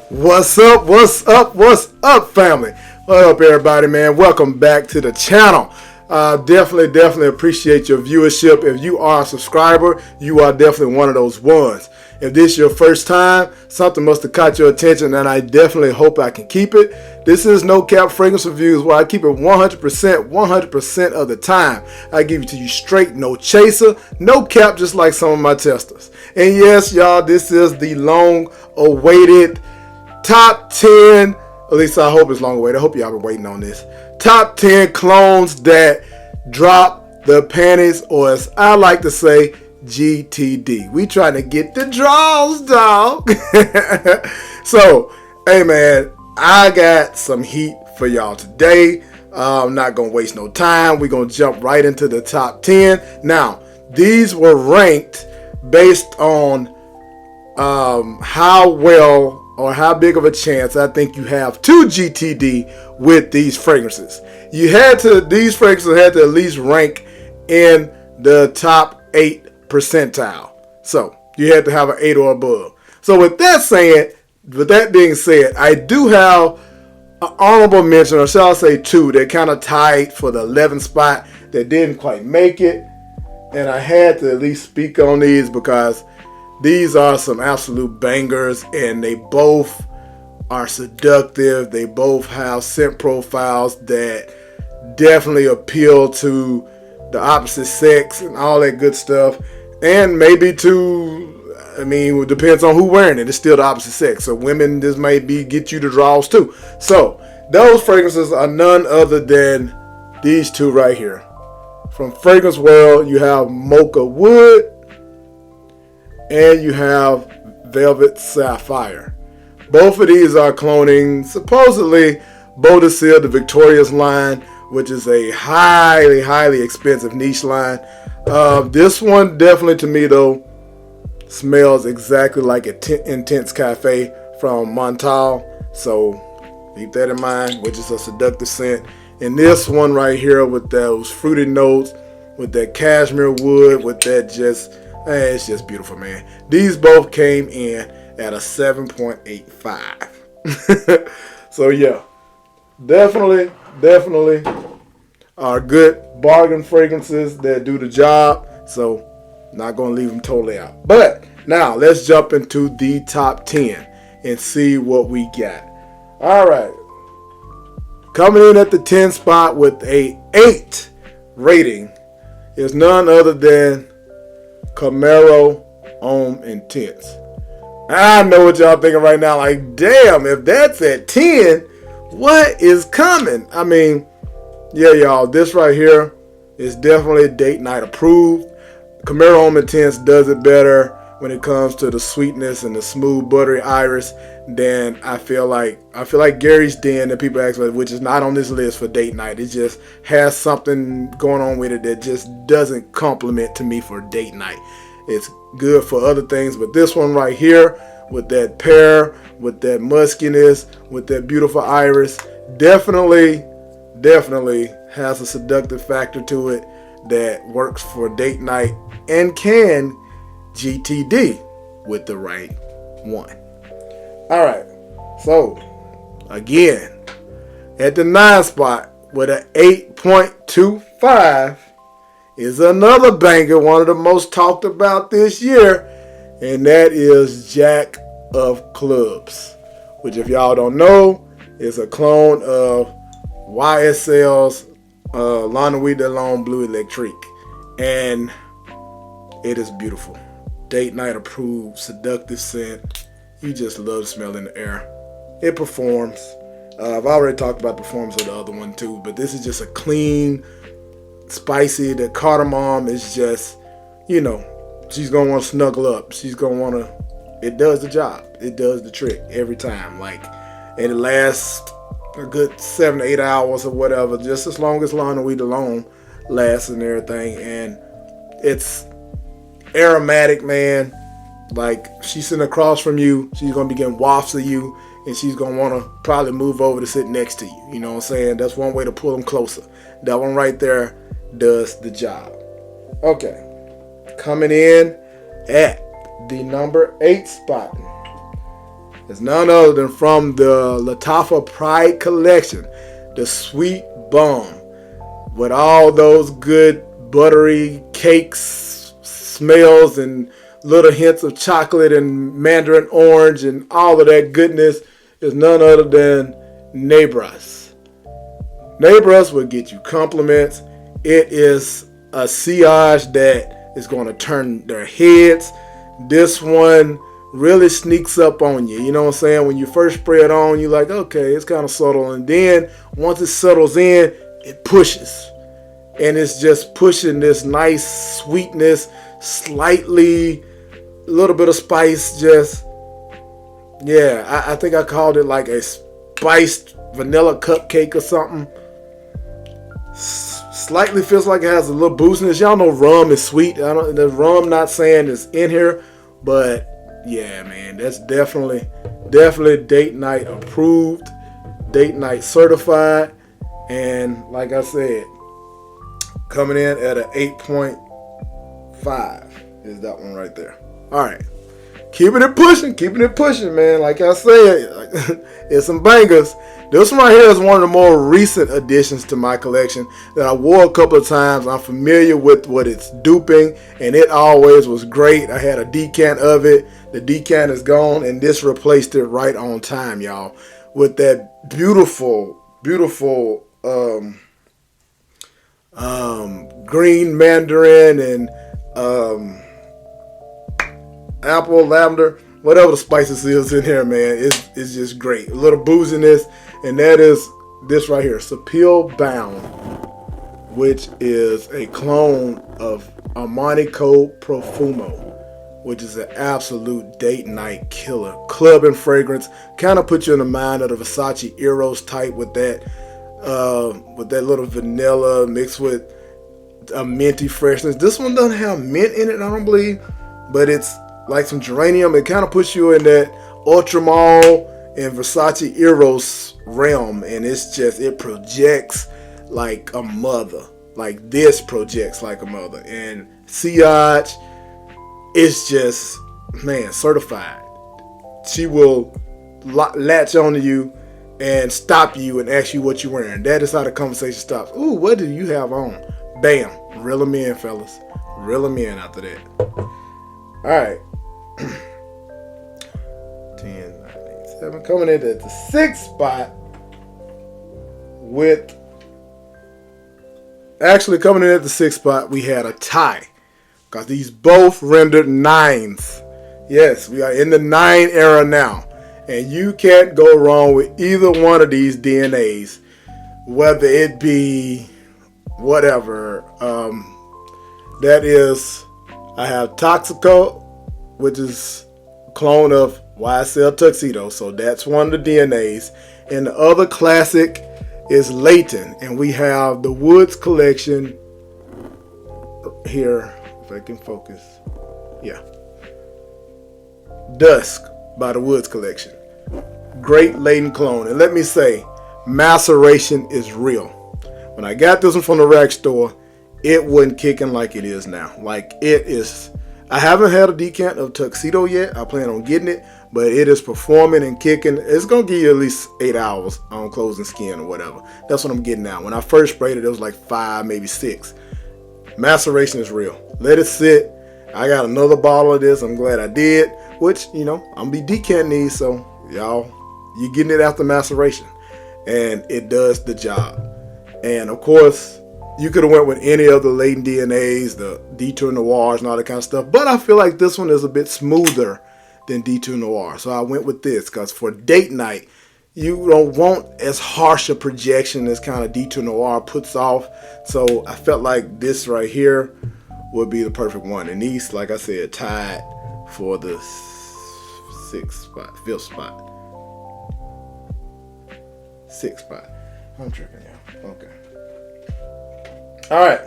What's up? What's up? What's up, family? What up, everybody, man? Welcome back to the channel. Definitely appreciate your viewership. If you are a subscriber, you are definitely one of those ones. If this is your first time, something must have caught your attention, and I definitely hope I can keep it. This is No Cap Fragrance Reviews, where I keep it 100% of the time. I give it to you straight, no chaser, no cap, just like some of my testers. And yes, y'all, this is the long-awaited top 10, at least I hope it's long awaited. I hope y'all been waiting on this. Top 10 clones that drop the panties, or as I like to say, GTD. We trying to get the draws, dog. So, hey man, I got some heat for y'all today. I'm not going to waste no time. We're going to jump right into the top 10. Now, these were ranked based on how well or how big of a chance I think you have to GTD with these fragrances. These fragrances had to at least rank in the top 8 percentile. So you had to have an 8 or above. So with that being said, I do have an honorable mention, or shall I say 2, that kind of tied for the 11th spot that didn't quite make it. And I had to at least speak on these because these are some absolute bangers, and they both are seductive. They both have scent profiles that definitely appeal to the opposite sex and all that good stuff. And maybe it depends on who wearing it. It's still the opposite sex. So women, this might get you the draws too. So those fragrances are none other than these 2 right here. From Fragrance World, you have Mocha Wood and you have Velvet Sapphire. Both of these are cloning supposedly Bodicil, the Victoria's line, which is a highly expensive niche line. This one definitely, to me though, smells exactly like Intense Cafe from Montal. So keep that in mind, which is a seductive scent. And this one right here with those fruity notes, with that cashmere wood, with that it's just beautiful, man. These both came in at a 7.85. So yeah, definitely are good bargain fragrances that do the job. So not going to leave them totally out. But now let's jump into the top 10 and see what we got. All right. Coming in at the 10th spot with a 8 rating is none other than Camaro Intense. I know what y'all thinking right now, like, damn, if that's at 10, what is coming? I mean, yeah, y'all, this right here is definitely date night approved. Camaro Intense does it better when it comes to the sweetness and the smooth buttery iris than I feel like Gary's Den that people ask about, which is not on this list for date night. It just has something going on with it that just doesn't compliment to me for date night. It's good for other things, but this one right here, with that pear, with that muskiness, with that beautiful iris, definitely has a seductive factor to it that works for date night and can GTD with the right one. All right, so again, at the 9th spot with an 8.25 is another banger, one of the most talked about this year, and that is Jack of Clubs, which, if y'all don't know, is a clone of YSL's La Nuit de L'Homme Bleu Electrique, and it is beautiful. Date night approved, seductive scent. You just love the smell in the air. It performs. I've already talked about the performance of the other one too, but this is just a clean, spicy. The cardamom is just, she's gonna want to snuggle up. She's gonna want to. It does the job. It does the trick every time. And it lasts a good 7 to 8 hours or whatever, just as long as La Nuit de L'Homme lasts and everything. And it's aromatic, man. Like, she's sitting across from you, she's gonna be getting wafts of you, and she's gonna want to probably move over to sit next to you. You know what I'm saying? That's one way to pull them closer. That one right there does the job. Okay, coming in at the number 8 spot is none other than from the LFA Pride collection, the Sweet Bomb, with all those good buttery cakes, smells, and little hints of chocolate and mandarin orange and all of that goodness, is none other than Neighbors. Neighbors will get you compliments. It is a sillage that is going to turn their heads. This one really sneaks up on you. You know what I'm saying? When you first spray it on, you're like, okay, it's kind of subtle. And then once it settles in, it pushes. And it's just pushing this nice sweetness, slightly, a little bit of spice. Just, yeah, I think I called it like a spiced vanilla cupcake or something. Slightly feels like it has a little booziness. Y'all know rum is sweet. The rum, not saying is in here, but yeah, man, that's definitely date night approved, date night certified, and like I said, coming in at an 8.5 is that one right there. All right, keeping it pushing, man. Like I said, it's some bangers. This one right here is one of the more recent additions to my collection that I wore a couple of times. I'm familiar with what it's duping, and it always was great. I had a decant of it. The decant is gone, and this replaced it right on time, y'all, with that beautiful green mandarin and apple, lavender, whatever the spices is in here, man. It's just great. A little booziness, and that is this right here, Sapil Bound, which is a clone of Armanico Profumo, which is an absolute date night killer. Club and fragrance, kind of put you in the mind of the Versace Eros type with that little vanilla mixed with a minty freshness. This one doesn't have mint in it, I don't believe, but it's like some geranium. It kind of puts you in that Ultramall and Versace Eros realm, and it projects like a mother. Like this projects like a mother, and Sillage, it's just, man, certified. She will latch onto you and stop you and ask you what you're wearing. That is how the conversation stops. Ooh, what do you have on? Bam, reel them in, fellas. Reel them in after that. All right. 10, 9, 8, 7. Coming in at the 6th spot coming in at the 6th spot, we had a tie. Because these both rendered 9s. Yes, we are in the 9 era now. And you can't go wrong with either one of these DNAs. Whether it be whatever. That is, I have Toxico, which is a clone of YSL Tuxedo. So that's one of the DNAs. And the other classic is Layton. And we have the Woods collection here. If I can focus. Yeah. Dusk by the Woods collection. Great Layton clone. And let me say, maceration is real. When I got this one from the rack store, it wasn't kicking like it is now. Like it is. I haven't had a decant of Tuxedo yet. I plan on getting it, but it is performing and kicking. It's going to give you at least 8 hours on closing skin or whatever. That's what I'm getting now. When I first sprayed it, it was like 5, maybe 6. Maceration is real. Let it sit. I got another bottle of this. I'm glad I did. Which, I'm going to be decanting these. So, y'all, you're getting it after maceration. And it does the job. And, of course, you could have went with any of the Layton DNAs, the Detour Noirs and all that kind of stuff. But I feel like this one is a bit smoother than Detour Noir. So I went with this because for date night, you don't want as harsh a projection as kind of Detour Noir puts off. So I felt like this right here would be the perfect one. And these, like I said, tied for the 5th spot. 6th spot. I'm tripping now. Okay. All right.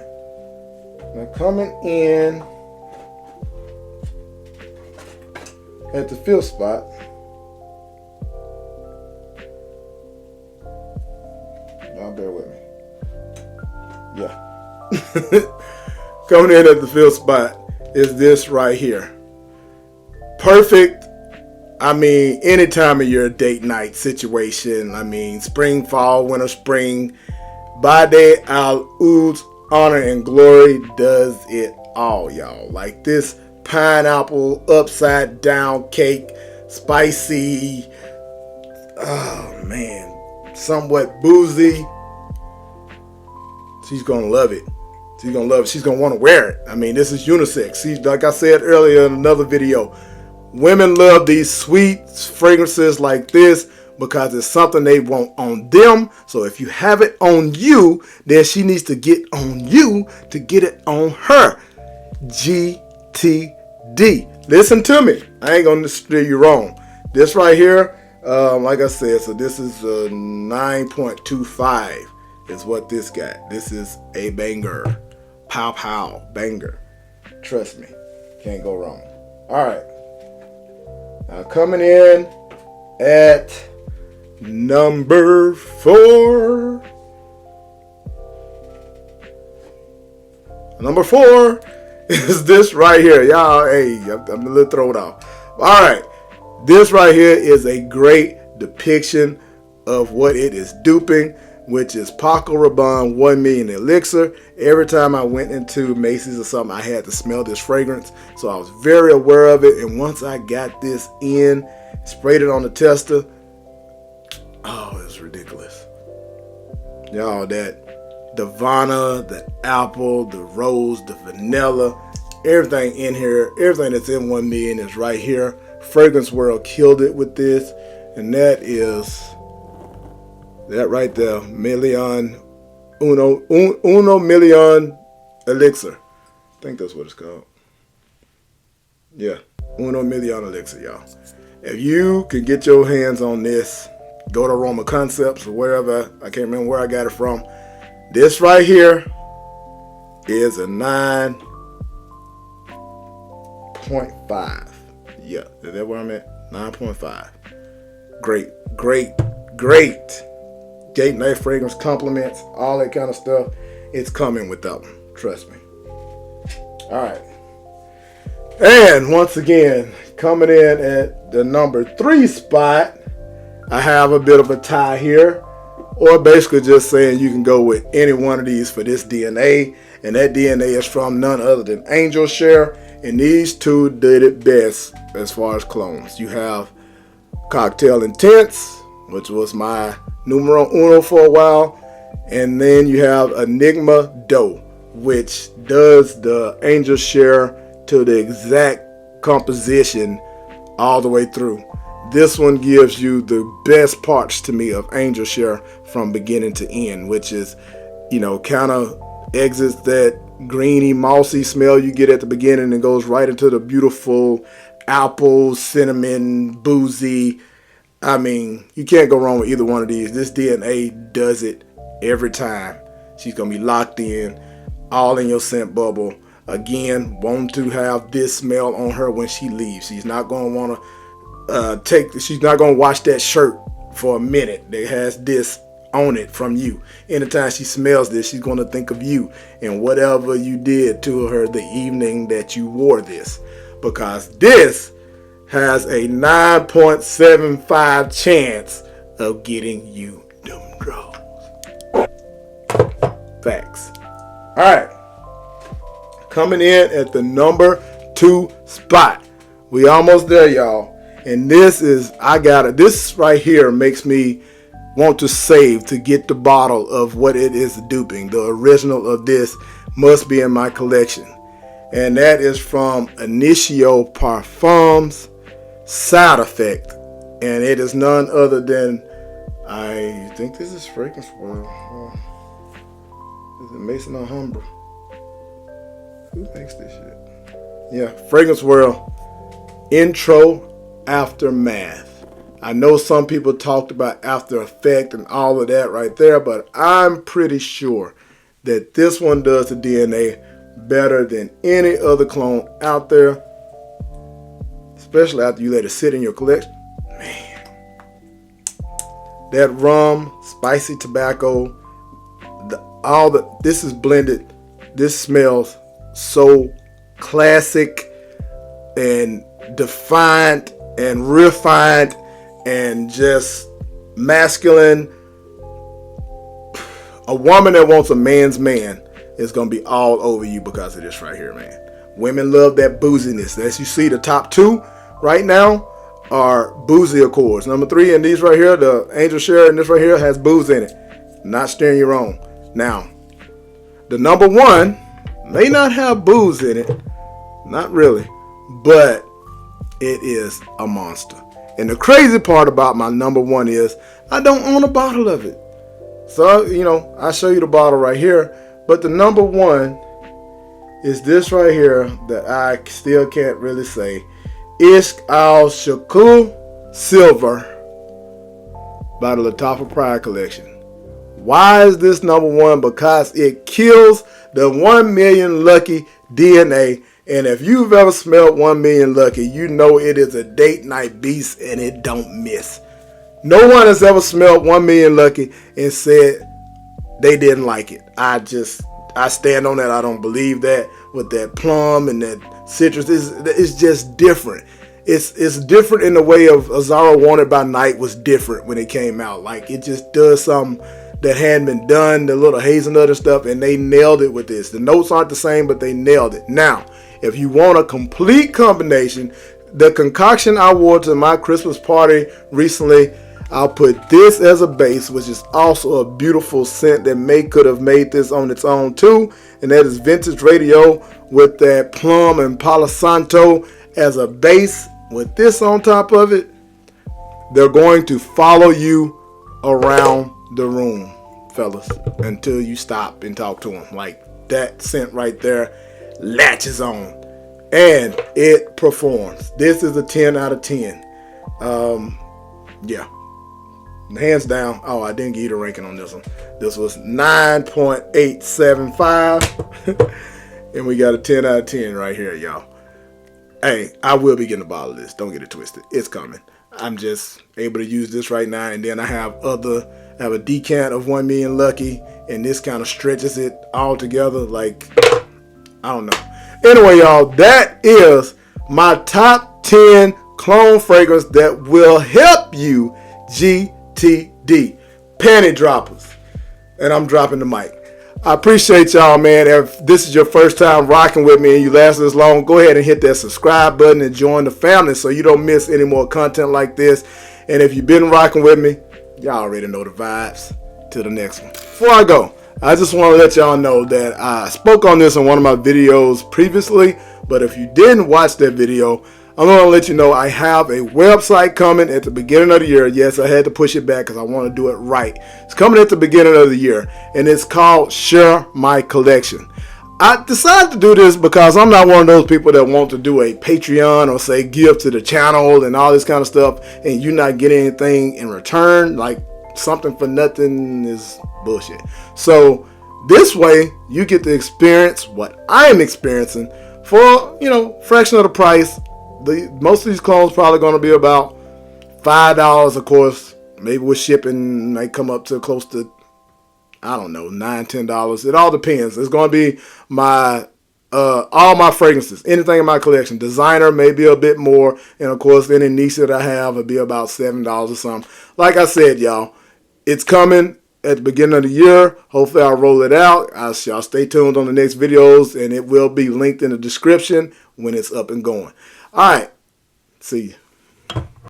Now coming in at the 5th spot. Y'all bear with me. Yeah. Coming in at the 5th spot is this right here. Perfect I mean, any time of your date night situation. I mean, spring, fall, winter, spring. Bade Al Oud's Honor and Glory does it all, y'all. Like this pineapple upside down cake, spicy, oh man, somewhat boozy. She's gonna love it. She's gonna love it. She's gonna want to wear it. I mean, this is unisex. See, like I said earlier in another video, women love these sweet fragrances like this because it's something they want on them. So if you have it on you, then she needs to get on you to get it on her. GTD. Listen to me. I ain't gonna steer you wrong. This right here, like I said, so this is a 9.25 is what this got. This is a banger. Pow pow banger. Trust me. Can't go wrong. Alright. Now coming in at number 4. Number 4 is this right here. Y'all, hey, I'm a little thrown off. Alright. This right here is a great depiction of what it is duping, which is Paco Rabanne 1 Million Elixir. Every time I went into Macy's or something, I had to smell this fragrance. So I was very aware of it. And once I got this in, sprayed it on the tester, oh, it's ridiculous. Y'all, that Divana, the apple, the rose, the vanilla, everything in here, everything that's in 1 Million is right here. Fragrance World killed it with this. And that is that right there, Uno Million Elixir. I think that's what it's called. Yeah, Uno Million Elixir, y'all. If you can get your hands on this, go to Aroma Concepts or wherever. I can't remember where I got it from. This right here is a 9.5. Yeah, is that where I'm at? 9.5. Great. Date night fragrance, compliments, all that kind of stuff. It's coming with them. Trust me. Alright. And once again, coming in at the number 3 spot, I have a bit of a tie here. Or basically just saying you can go with any one of these for this DNA. And that DNA is from none other than Angel Share. And these two did it best as far as clones. You have Cocktail Intense, which was my numero uno for a while. And then you have Enigma Dough, which does the Angel Share to the exact composition all the way through. This one gives you the best parts to me of Angel Share from beginning to end, which is, kind of exits that greeny, mossy smell you get at the beginning and goes right into the beautiful apple, cinnamon, boozy. I mean, you can't go wrong with either one of these. This DNA does it every time. She's going to be locked in, all in your scent bubble. Again, want to have this smell on her when she leaves. She's not going to want to she's not going to wash that shirt for a minute that has this on it from you. Anytime she smells this, she's going to think of you and whatever you did to her the evening that you wore this. Because this has a 9.75 chance of getting you them draws. Facts. Alright. Coming in at the number 2 spot. We almost there, y'all. And this is, this right here makes me want to save to get the bottle of what it is duping. The original of this must be in my collection. And that is from Initio Parfums Side Effect. And it is none other than, I think this is Fragrance World. Is it Mason Alhambra? Who makes this shit? Yeah, Fragrance World Intro Aftermath. I know some people talked about After Effect and all of that right there, but I'm pretty sure that this one does the DNA better than any other clone out there, especially after you let it sit in your collection. Man, that rum, spicy tobacco, this is blended. This smells so classic and defined and refined and just masculine. A woman that wants a man's man is going to be all over you because of this right here, man. Women love that booziness. As you see, the top two right now are boozy Accords. Number 3 in these right here, the Angel Share and this right here has booze in it. Not steering you wrong. Now, the number 1 may not have booze in it. Not really. But it is a monster. And the crazy part about my number 1 is I don't own a bottle of it. So, I'll show you the bottle right here. But the number 1 is this right here that I still can't really say. Ishq Al Shakul Silver by the LFA Pride collection. Why is this number 1? Because it kills the 1 million lucky DNA. And if you've ever smelled 1 million lucky, you know it is a date night beast and it don't miss. No one has ever smelled 1 million lucky and said they didn't like it. I stand on that. I don't believe that. With that plum and that citrus, it's just different. It's different in the way of Azara Wanted by Night was different when it came out. Like, it just does something that hadn't been done, the little hazelnut and stuff, and they nailed it with this. The notes aren't the same, but they nailed it. Now, if you want a complete combination, the concoction I wore to my Christmas party recently, I'll put this as a base, which is also a beautiful scent that could have made this on its own too. And that is Vintage Radio with that plum and Palo Santo as a base with this on top of it. They're going to follow you around the room, fellas, until you stop and talk to them. Like, that scent right there latches on and it performs. This is a 10 out of 10. Yeah. Hands down. Oh, I didn't give you the ranking on this one. This was 9.875. And we got a 10 out of 10 right here, y'all. Hey, I will be getting a bottle of this. Don't get it twisted. It's coming. I'm just able to use this right now. And then I have a decant of 1 million lucky. And this kind of stretches it all together. Like, I don't know. Anyway, y'all, that is my top 10 clone fragrance that will help you GTD. Panty droppers. And I'm dropping the mic. I appreciate y'all, man. If this is your first time rocking with me and you lasted this long, go ahead and hit that subscribe button and join the family so you don't miss any more content like this. And if you've been rocking with me, y'all already know the vibes. Till the next one. Before I go, I just want to let y'all know that I spoke on this in one of my videos previously, but if you didn't watch that video, I'm going to let you know I have a website coming at the beginning of the year. Yes, I had to push it back because I want to do it right. It's coming at the beginning of the year, and it's called Share My Collection. I decided to do this because I'm not one of those people that want to do a Patreon or say give to the channel and all this kind of stuff, and you not getting anything in return. Like, something for nothing is bullshit. So this way, you get to experience what I am experiencing for, fraction of the price. Most of these clones probably going to be about $5, of course. Maybe with shipping, might come up to close to, I don't know, $9, $10. It all depends. It's going to be my all my fragrances, anything in my collection. Designer may be a bit more, and of course, any niche that I have will be about $7 or something. Like I said, y'all, it's coming at the beginning of the year. Hopefully, I'll roll it out. Y'all stay tuned on the next videos, and it will be linked in the description when it's up and going. All right. See you.